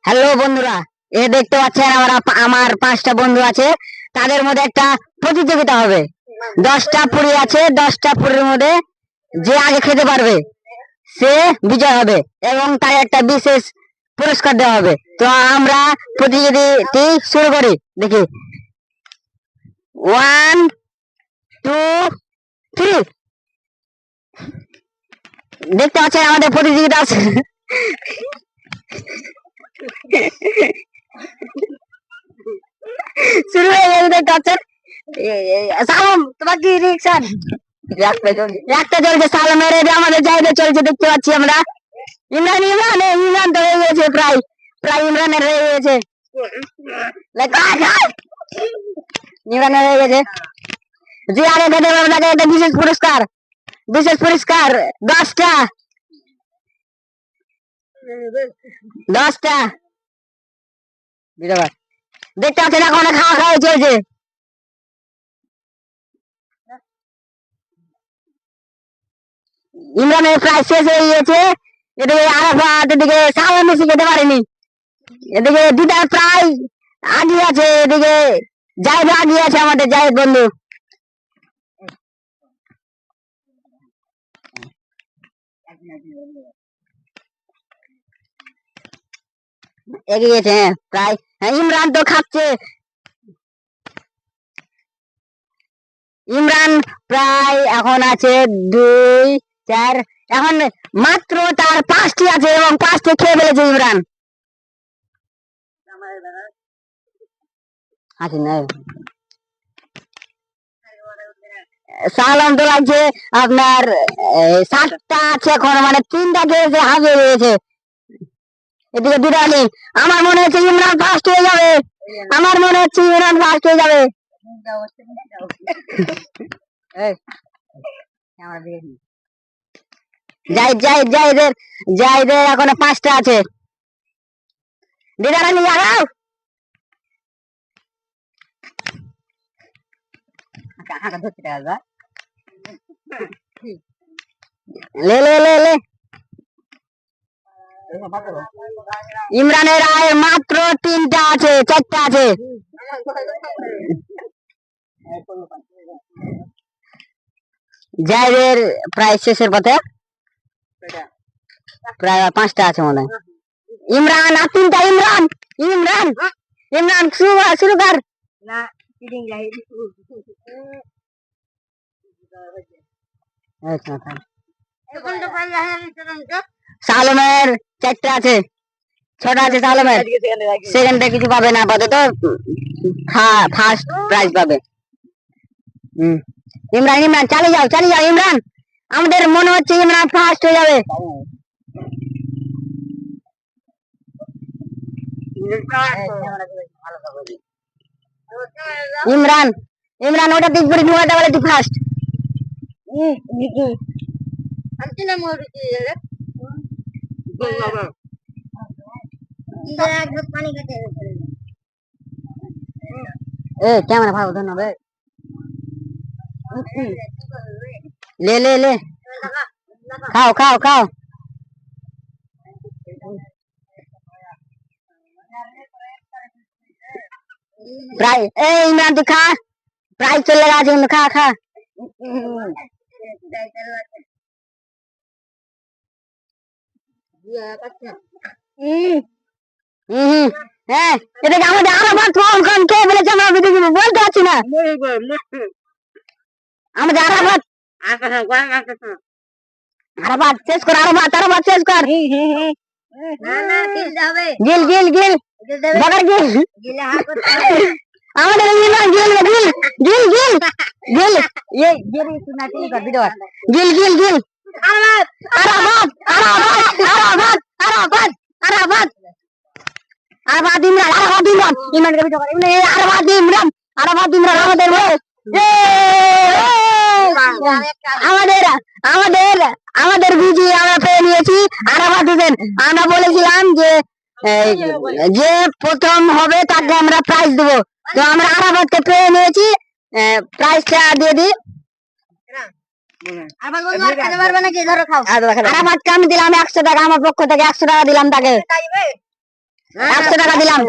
Hello বন্ধুরা, এ দেখতে পাচ্ছেন আমার 5টা বন্ধু আছে। তাদের মধ্যে একটা প্রতিযোগিতা হবে। 10টা পুরি আছে, 10টা পুরির মধ্যে যে আগে খেতে পারবে সে বিজয় হবে এবং তার একটা বিশেষ পুরস্কার দেওয়া হবে। তো আমরা প্রতিযোগিতাটি শুরু করি, দেখি। 1 2 3। দেখতে পাচ্ছেন আমাদের প্রতিযোগিতা আছে। শুরু হয়ে গেছে, দেখতে পাচ্ছেন। সালাম, তোমার কি রিয়াকশন? একটা চলছে সালামের, এটা আমাদের জায়গা চলছে, দেখতে পাচ্ছি আমরা। ইমরান ইমরান ইমরান তো হয়ে গেছে, প্রায় প্রায় ইমরানের হয়ে গেছে। ইমরানের হয়ে গেছে। যে আগে খেতে পারবে তাকে একটা বিশেষ পুরস্কার, বিশেষ পুরস্কার 10টা 10টা। দেখতে পাচ্ছেন এখন খাওয়া খাওয়া চলছে। ইমরানের প্রায় শেষ হয়ে গিয়েছে। এদিকে আরাফাত, এদিকে সালাম বেশি খেতে পারেনি। এদিকে দিদার প্রায় আগিয়ে আছে, এদিকে জাহেদ আগিয়ে আছে, আমাদের জাহেদ বন্ধু এগিয়ে গেছে। হ্যাঁ প্রায়। হ্যাঁ, ইমরান তো খাচ্ছে। ইমরান প্রায় এখন আছে 2 4, এখন মাত্র তার 5টি আছে এবং 5টি খেয়ে ফেলেছে ইমরান। আছে না সালাম তো লাগছে আপনার 7টা আছে এখন, মানে 3টা খেয়েছে, হারিয়ে গিয়েছে। এদিকে বিরানি। আমার মনে হচ্ছে ইমরান ফার্স্ট হয়ে যাবে, আমার মনে হচ্ছে ইমরান ফার্স্ট হয়ে যাবে। জাহিদের এখন 5টা আছে। দিদারানি লাগাও। লে লে লে লে। ইমরানের আয় মাত্র 3টা আছে, 4টা আছে। জাহিদের প্রায় শেষের পথে, প্রায় 5টা আছে মনে হয়। ইমরান আর 3টা। ইমরান ইমরান ইমরান শুরু কর। সালমের 4টা আছে, 6টা আছে সালমের। সেকেন্ডে কিছু পাবে না, আপাতত ফার্স্ট প্রাইজ পাবে। ইমরান ইমরান চালিয়ে যাও ইমরান। আমাদের মনে হচ্ছে ইমরান ফার্স্ট হয়ে যাবে। ইমরান ইমরান ওটা দিক করে ঢুকাতে পারে, তুই ফার্স্ট। ক্যামেরা ভালো ধন্যবাদ। ले ले ले, खाओ खाओ खाओ। प्राइज इमरान तू खा, प्राइज चलेगा आज, खा खा। হ্যাঁ, এদিকে আমাদের আরাফাত কখন কে বলেছে আমরা ভিডিও বলতে পারছি না। আমাদের আরাফাত আরাফাত শেষ কর, আরাফাত শেষ কর। গিল গিল গিল বগর গিল। আমাদের ইমরান গিল গিল গিল গিল গিল। ये सुना ठीक है वीडियो। गिल गिल गिल। आराफात आराफात आराफात आराफात आराफात आराफात इमरान इमरान का वीडियो कर। आराफात इमरान আমাদের আমাদের আমাদের আমাদের বিজি আমরা পেয়ে নিয়েছি আরাফাত হোসেন। আমরা বলেছিলাম যে যে প্রথম হবে তাকে আমরা প্রাইজ দেবো, তো আমরা আরাফাতকে পেয়ে নিয়েছি। প্রাইজটা দিয়ে দিই। আরাফাতকে আমি দিলাম 100 টাকা, আমার পক্ষ থেকে 100 টাকা দিলাম তাকে। 100 টাকা দিলাম